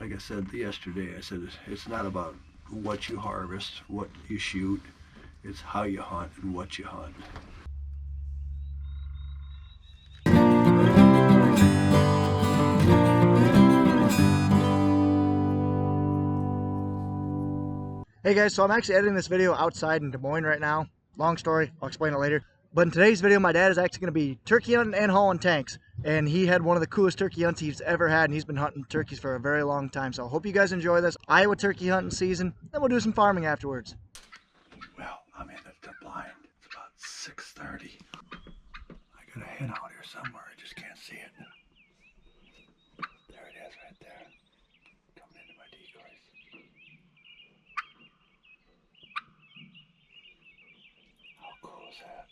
like I said yesterday, I said it's not about what you harvest, what you shoot, it's how you hunt and what you hunt. Hey guys, so I'm actually editing this video outside in Des Moines right now. Long story, I'll explain it later. But in today's video, my dad is actually going to be turkey hunting and hauling tanks. And he had one of the coolest turkey hunts he's ever had, and he's been hunting turkeys for a very long time. So I hope you guys enjoy this Iowa turkey hunting season, then we'll do some farming afterwards. Well, I'm in the blind. It's about 6:30. I got a hen out here somewhere, I just can't see it. There it is right there. Coming into my decoys. How cool is that?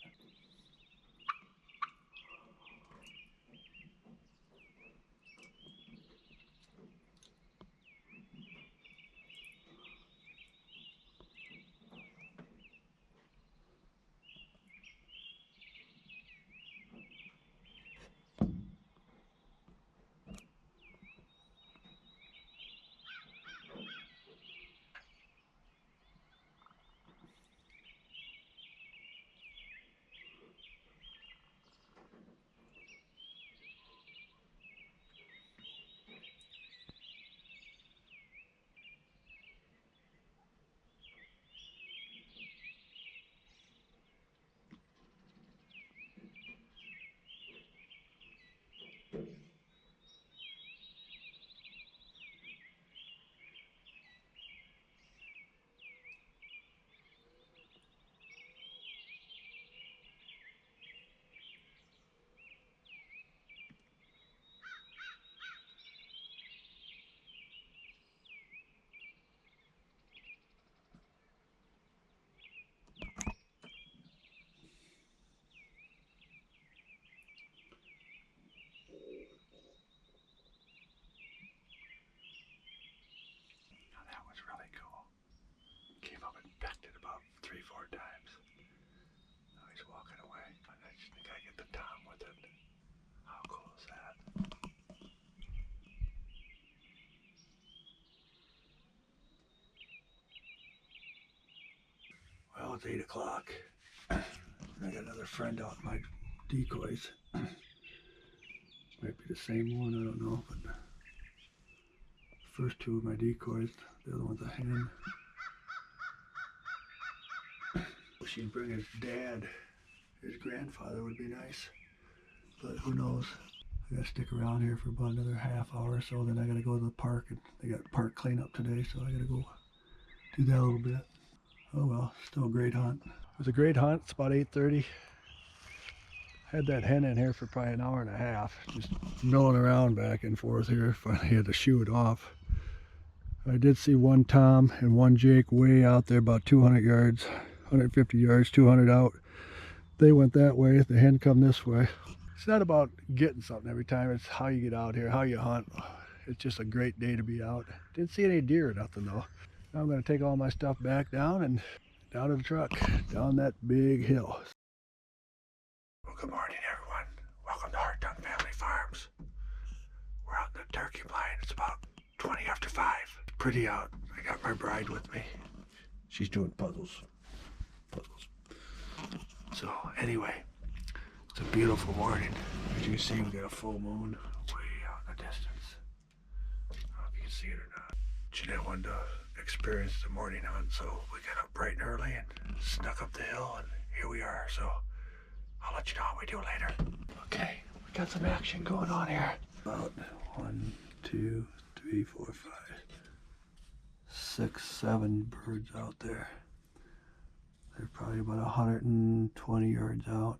That was really cool. Came up and pecked it about 3-4 times. Now he's walking away. I just think I get the tom with it. How cool is that? Well, it's 8 o'clock. I got another friend out in my decoys. Might be the same one, I don't know, but the first two of my decoys, the other one's a hen. She'd bring his dad, his grandfather would be nice, but who knows. I gotta stick around here for about another half hour or so, then I gotta go to the park, and they got park cleanup today, so I gotta go do that a little bit. Oh well, still a great hunt. It was a great hunt. It's about 8:30. Had that hen in here for probably an hour and a half, just milling around back and forth here. Finally had to shoo it off. I did see one tom and one jake way out there, about 200 yards, 150 yards, 200 out. They went that way, the hen come this way. It's not about getting something every time, it's how you get out here, how you hunt. It's just a great day to be out. Didn't see any deer or nothing though. Now I'm gonna take all my stuff back down and down to the truck, down that big hill. Well, good morning everyone. Welcome to Hartung Family Farms. We're out in the turkey blind. It's about 20 after 5. It's pretty out. I got my bride with me. She's doing puzzles. So anyway, it's a beautiful morning. As you can see, we got a full moon way out in the distance. I don't know if you can see it or not. Jeanette wanted to experience the morning hunt, so we got up bright and early and snuck up the hill, and here we are. So I'll let you know how we do later. Okay, we got some action going on here. About 1, 2, 3, 4, 5, 6, 7 birds out there. They're probably about 120 yards out.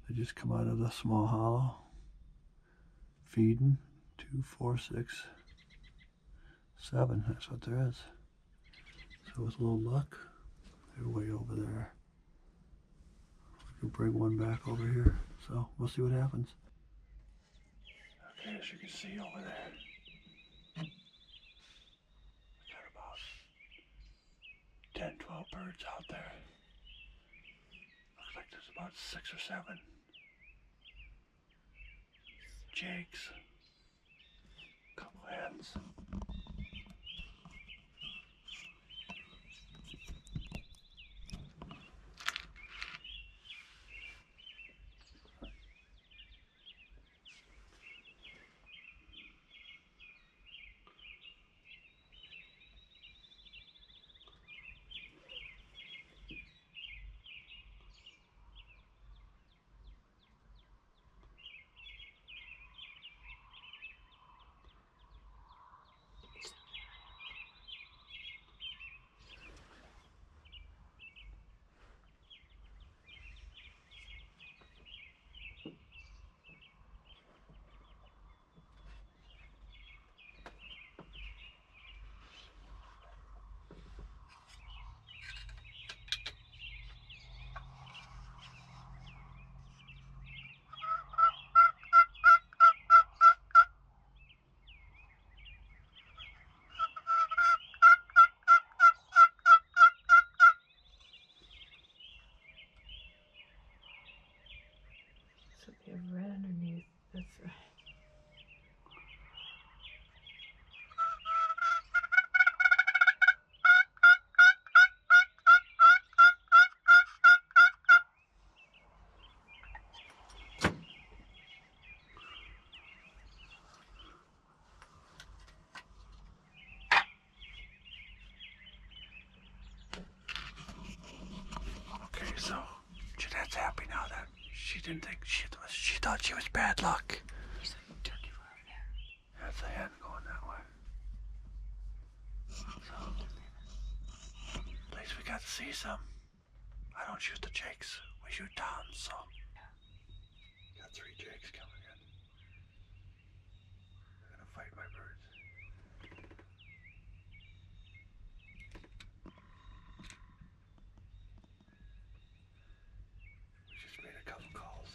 They just come out of the small hollow, feeding. 2, 4, 6, 7. That's what there is. So with a little luck, they're way over there. We can bring one back over here. So we'll see what happens. Okay, as you can see over there, got about 10, 12 birds out there. Looks like there's about 6 or 7 jakes, a couple chickens. So they have red underneath. That's right. Okay, so Jeanette's happy now that she didn't think she thought she was bad luck. There's a turkey over there. That's a hen going that way. So at least we got to see some. I don't shoot the jakes. We shoot downs, so got 3 jakes coming in. They're gonna fight my birds. We just made a couple calls.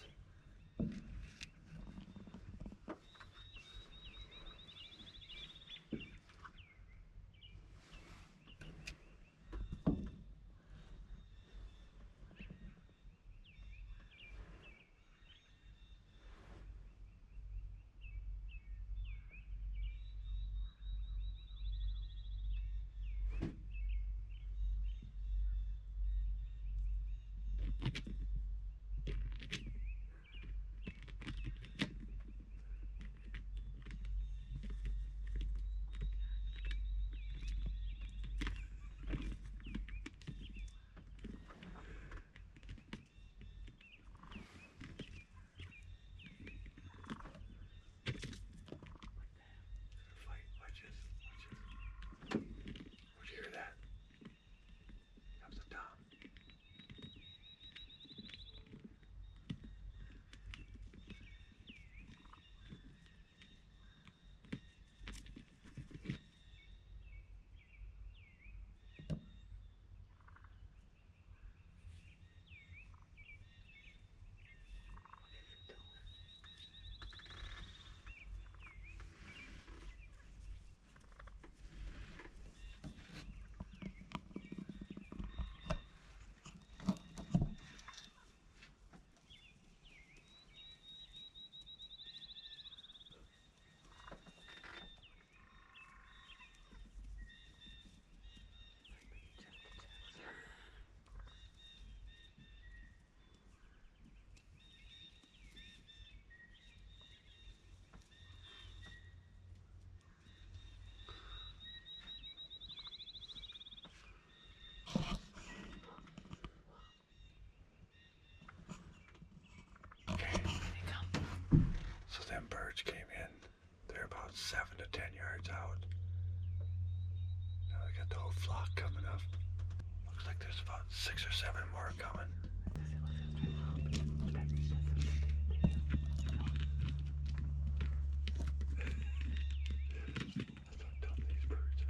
Them birds came in. They're about 7 to 10 yards out. Now we got the whole flock coming up. Looks like there's about 6 or 7 more coming. That's how dumb these birds are.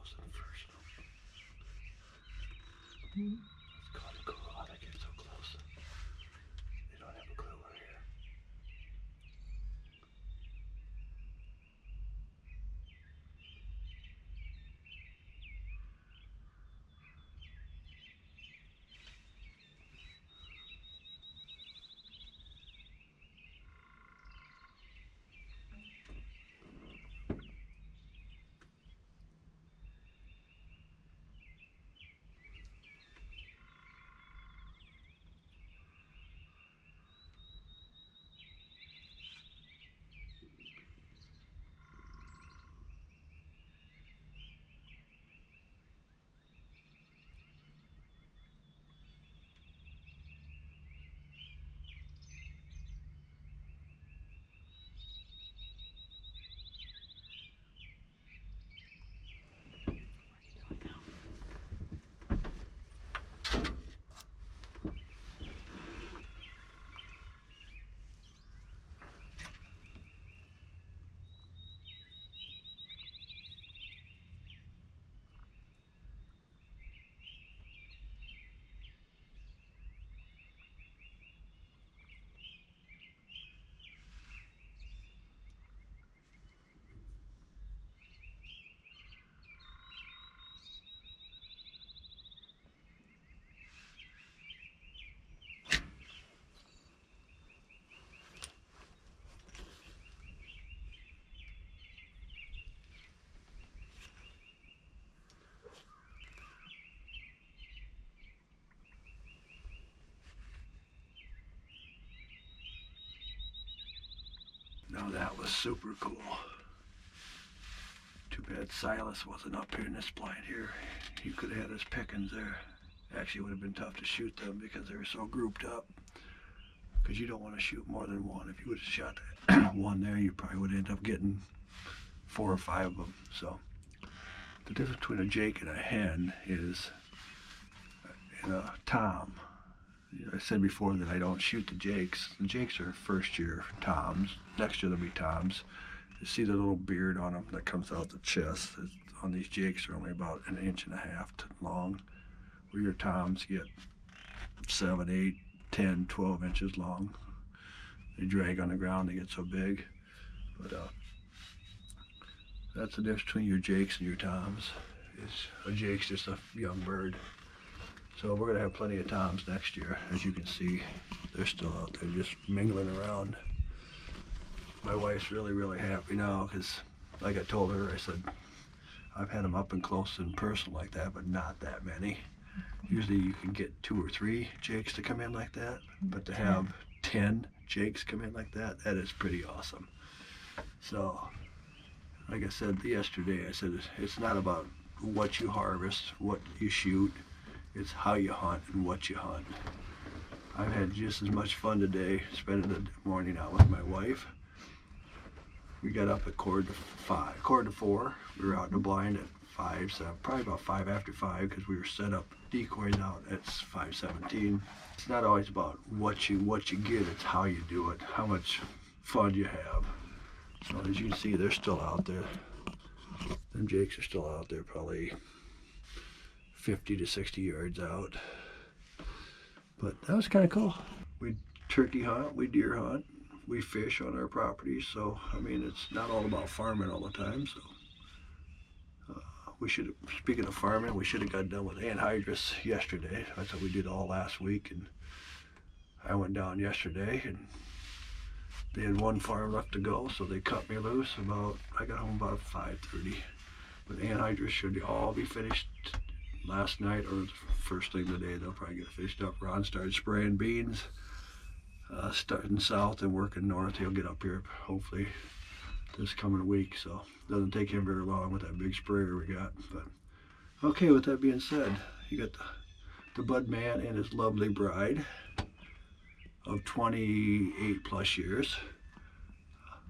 close to the first one. Mm. It's kind of cool how they get so close. They don't have a clue we're here. Now that was super cool. Too bad Silas wasn't up here in this blind here. He could have had his pickings there. Actually, it would have been tough to shoot them because they were so grouped up. Because you don't want to shoot more than one. If you would have shot one there, you probably would end up getting 4 or 5 of them. So the difference between a Jake and a hen is in a tom. I said before that I don't shoot the Jakes. The Jakes are first year toms. Next year they'll be toms. You see the little beard on them that comes out the chest. On these Jakes are only about 1.5 inches long. Where your toms get 7, 8, 10, 12 inches long. They drag on the ground, they get so big. But that's the difference between your Jakes and your toms. A Jake's just a young bird. So we're gonna have plenty of toms next year. As you can see, they're still out there just mingling around. My wife's really, really happy now because, like I told her, I said, I've had them up and close and personal like that, but not that many. Usually you can get 2 or 3 Jakes to come in like that, but to have 10 Jakes come in like that, that is pretty awesome. So, like I said yesterday, I said it's not about what you harvest, what you shoot, it's how you hunt and what you hunt. I've had just as much fun today spending the morning out with my wife. We got up at 4:45. We were out in the blind at 5, so probably about 5 after 5 because we were set up decoys out at 5:17. It's not always about what you get, it's how you do it, how much fun you have. So as you can see, they're still out there. Them Jakes are still out there, probably 50 to 60 yards out. But that was kind of cool. We turkey hunt, we deer hunt, we fish on our property. So I mean, it's not all about farming all the time. So we should, speaking of farming, we should have got done with anhydrous yesterday. That's what we did all last week. And I went down yesterday and they had 1 farm left to go, so they cut me loose I got home about 5:30. But anhydrous should all be finished last night or the first thing today. They'll probably get finished up. Ron started spraying beans, starting south and working north. He'll get up here hopefully this coming week, so it doesn't take him very long with that big sprayer we got. But okay, with that being said, you got the bud man and his lovely bride of 28 plus years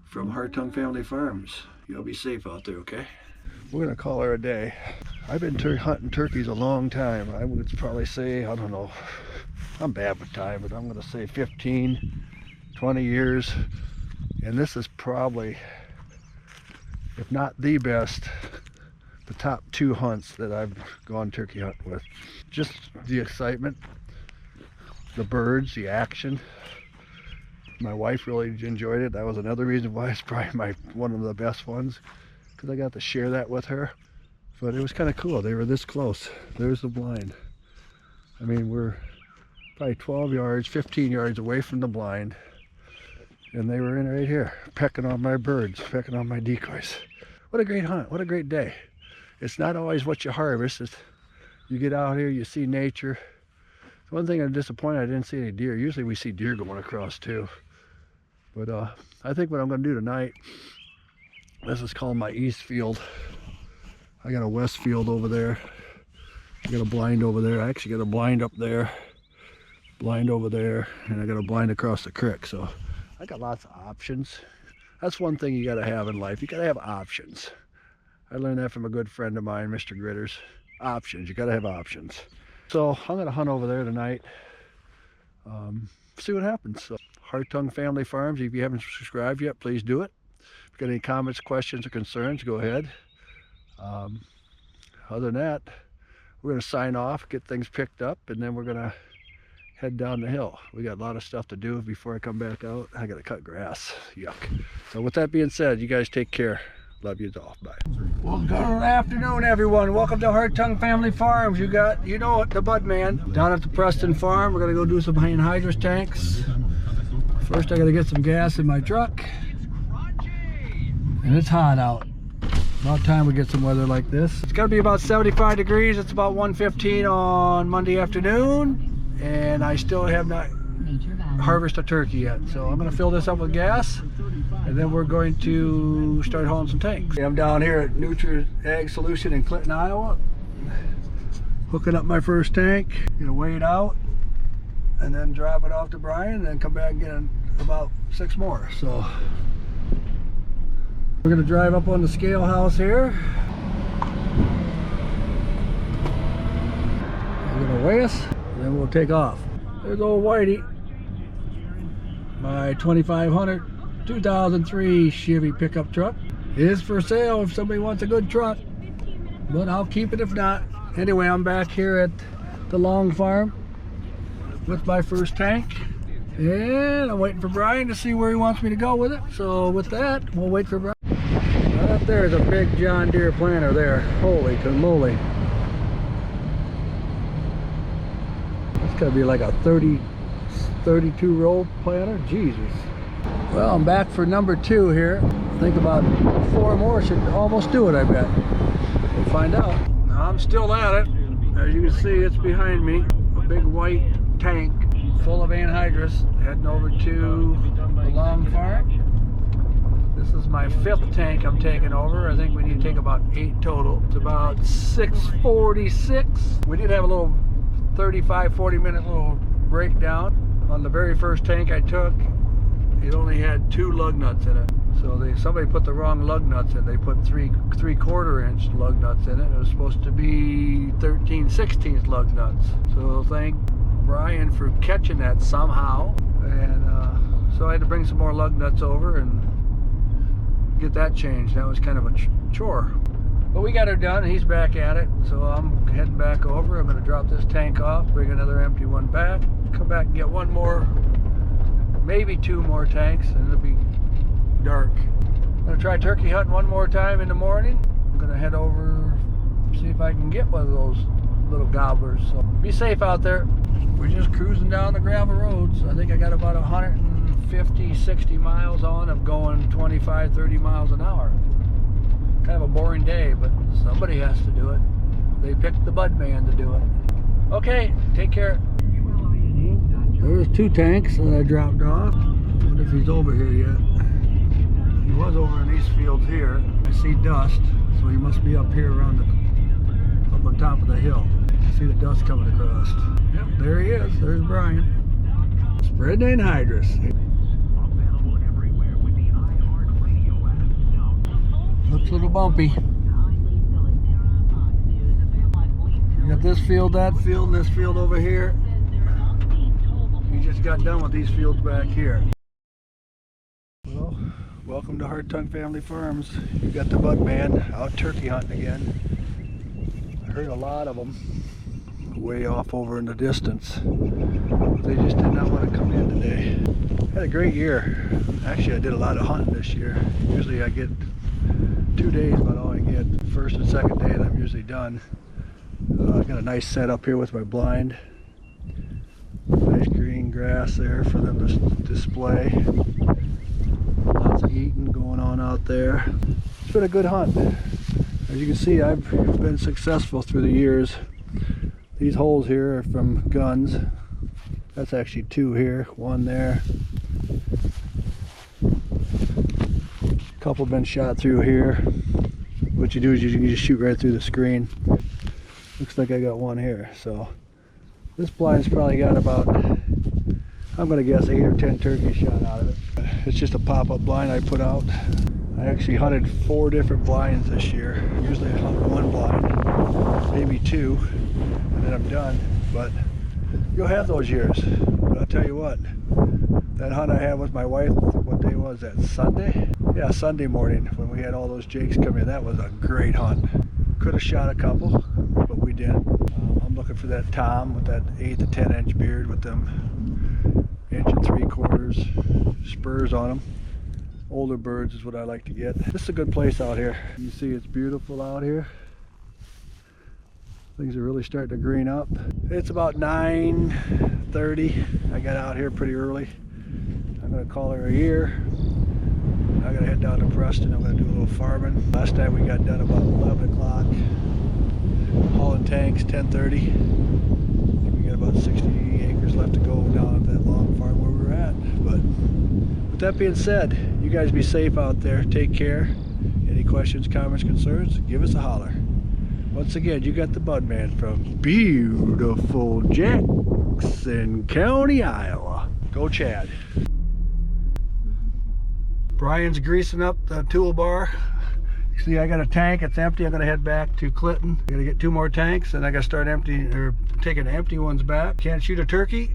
from Hartung Family Farms. Y'all be safe out there, okay? We're gonna call her a day. I've been hunting turkeys a long time. I would probably say, I don't know, I'm bad with time, but I'm gonna say 15, 20 years. And this is probably, if not the best the top 2 hunts that I've gone turkey hunting with. Just the excitement, the birds, the action. My wife really enjoyed it. That was another reason why it's probably one of the best ones, because I got to share that with her. But it was kind of cool. They were this close. There's the blind. I mean, we're probably 12 yards, 15 yards away from the blind, and they were in right here, pecking on my birds, pecking on my decoys. What a great hunt. What a great day. It's not always what you harvest. It's, you get out here, you see nature. One thing I'm disappointed I didn't see any deer. Usually we see deer going across too. But I think what I'm going to do tonight, this is called my east field. I got a west field over there. I got a blind over there. I actually got a blind up there, blind over there, and I got a blind across the creek. So I got lots of options. That's one thing you got to have in life. You got to have options. I learned that from a good friend of mine, Mr. Gritters. Options. You got to have options. So I'm going to hunt over there tonight. See what happens. So, Hartung Family Farms, if you haven't subscribed yet, please do it. If you've got any comments, questions, or concerns, go ahead. Other than that, we're going to sign off, get things picked up, and then we're going to head down the hill. We got a lot of stuff to do before I come back out. I got to cut grass. Yuck. So with that being said, you guys take care. Love you all. Bye. Well, good afternoon, everyone. Welcome to Hartung Family Farms. You know it, the Bud Man. Down at the Preston Farm, we're going to go do some anhydrous tanks. First, I got to get some gas in my truck. And it's hot out. About time we get some weather like this. It's going to be about 75 degrees. It's about 1:15 on Monday afternoon. And I still have not harvested a turkey yet. So I'm going to fill this up with gas. And then we're going to start hauling some tanks. I'm down here at Nutri Ag Solution in Clinton, Iowa. Hooking up my first tank. Gonna weigh it out. And then drop it off to Brian. And then come back and get about 6 more. So we're gonna drive up on the scale house here. We're gonna weigh us. And then we'll take off. There's old Whitey. My 2500 2003 Chevy pickup truck is for sale if somebody wants a good truck, but I'll keep it if not. Anyway, I'm back here at the Long Farm with my first tank, and I'm waiting for Brian to see where he wants me to go with it. So with that, we'll wait for Brian. Right up there is a big John Deere planter there. Holy moly. It's gotta be like a 32 row planter. Jesus. Well, I'm back for number 2 here. I think about 4 more should almost do it, I bet. We'll find out. Now, I'm still at it. As you can see, it's behind me. A big white tank full of anhydrous heading over to the Long Farm. This is my 5th tank I'm taking over. I think we need to take about 8 total. It's about 6:46. We did have a little 35-40 minute little breakdown. On the very first tank I took, it only had 2 lug nuts in it. So somebody put the wrong lug nuts in. They put 3/4 inch lug nuts in it. It was supposed to be 13/16 lug nuts. So thank Brian for catching that somehow. And so I had to bring some more lug nuts over and get that changed. That was kind of a chore. But we got her done. He's back at it. So I'm heading back over. I'm going to drop this tank off, bring another empty one back, come back and get 1 more, maybe 2 more tanks, and it'll be dark. I'm gonna try turkey hunting 1 more time in the morning. I'm gonna head over, see if I can get one of those little gobblers. So be safe out there. We're just cruising down the gravel roads. I think I got about 150-60 miles on. I'm going 25-30 miles an hour. Kind of a boring day, but somebody has to do it. They picked the Bud Man to do it. Okay, take care. There's 2 tanks that I dropped off. I wonder if he's over here yet. He was over in these fields here. I see dust, so he must be up here around up on top of the hill. I see the dust coming across. Yep, there he is. There's Brian. Spreading anhydrous. Looks a little bumpy. You got this field, that field, and this field over here. We just got done with these fields back here. Well, welcome to Hartung Family Farms. You got the Bud Man out turkey hunting again. Heard a lot of them way off over in the distance. They just did not want to come in today. Had a great year. Actually, I did a lot of hunting this year. Usually I get 2 days about all I get. First and second day, and I'm usually done. I got a nice setup here with my blind. Nice green grass there for them to display. Lots of eating going on out there. It's been a good hunt. As you can see, I've been successful through the years. These holes here are from guns. That's actually 2 here, 1 there. A couple been shot through here. What you do is you can just shoot right through the screen. Looks like I got 1 here. So this blind's probably got about, I'm gonna guess 8 or 10 turkeys shot out of it. It's just a pop-up blind I put out. I actually hunted 4 different blinds this year. Usually I hunt 1 blind, maybe 2, and then I'm done. But you'll have those years. But I'll tell you what, that hunt I had with my wife, what day was that, Sunday? Yeah, Sunday morning when we had all those jakes come in. That was a great hunt. Could have shot a couple, but we didn't. I'm looking for that Tom with that 8 to 10 inch beard with them 1 3/4 spurs on them. Older birds is what I like to get. This is a good place out here. You see it's beautiful out here. Things are really starting to green up. It's about 9:30. I got out here pretty early. I'm gonna call her a year. I gotta head down to Preston. I'm gonna do a little farming. Last time we got done about 11 o'clock. Hauling tanks, 10:30. We got about 60 acres left to go down at that long farm where we're at. But with that being said, you guys be safe out there. Take care. Any questions, comments, concerns, give us a holler. Once again, you got the Bud Man from beautiful Jackson County, Iowa. Go Chad. Brian's greasing up the toolbar. You see, I got a tank, it's empty. I'm gonna head back to Clinton. I'm gonna get 2 more tanks, and I gotta start emptying or taking the empty ones back. Can't shoot a turkey,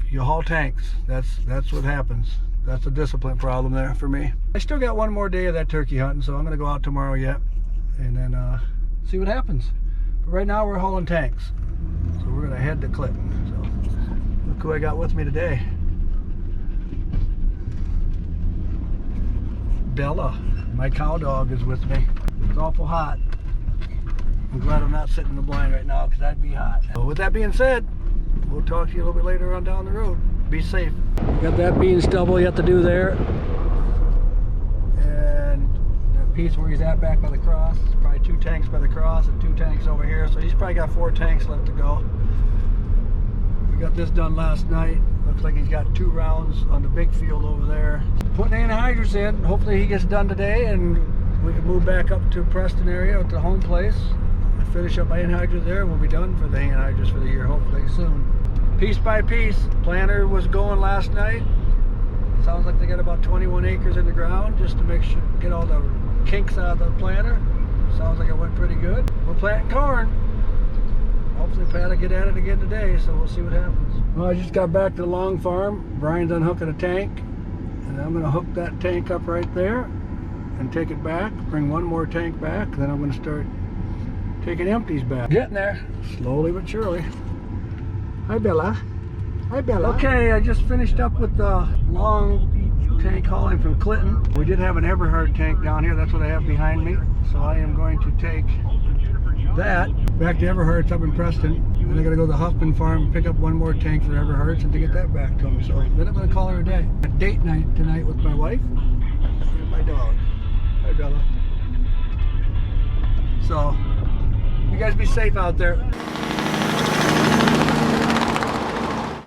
you haul tanks. That's what happens. That's a discipline problem there for me. I still got 1 more day of that turkey hunting, so I'm gonna go out tomorrow yet, and then see what happens. But right now we're hauling tanks, so we're gonna head to Clinton. So look who I got with me today. Bella, my cow dog, is with me. It's awful hot. I'm glad I'm not sitting in the blind right now because I'd be hot. So with that being said, we'll talk to you a little bit later on down the road. Be safe. Got that bean stubble you have to do there. And that piece where he's at back by the cross. It's probably 2 tanks by the cross and 2 tanks over here. So he's probably got 4 tanks left to go. We got this done last night. Looks like he's got 2 rounds on the big field over there. Putting anhydrous in. Hopefully he gets done today and we can move back up to Preston area at the home place. Finish up my anhydrous there. We'll be done for the anhydrous for the year, hopefully soon. Piece by piece. Planter was going last night. Sounds like they got about 21 acres in the ground just to make sure, get all the kinks out of the planter. Sounds like it went pretty good. We're planting corn. Hopefully Pat will get at it again today, so we'll see what happens. Well, I just got back to the long farm. Brian's unhooking a tank, and I'm gonna hook that tank up right there and take it back, bring 1 more tank back, then I'm gonna start taking empties back. Getting there, slowly but surely. Hi Bella. Hi Bella. Okay, I just finished up with the long tank hauling from Clinton. We did have an Eberhard tank down here, that's what I have behind me. So I am going to take that back to Eberhard's up in Preston. And I gotta go to the Huffman farm and pick up 1 more tank for Eberhard's and to get that back to him. So then I'm gonna call her a day. A date night tonight with my wife and my dog. Hi Bella. So you guys be safe out there.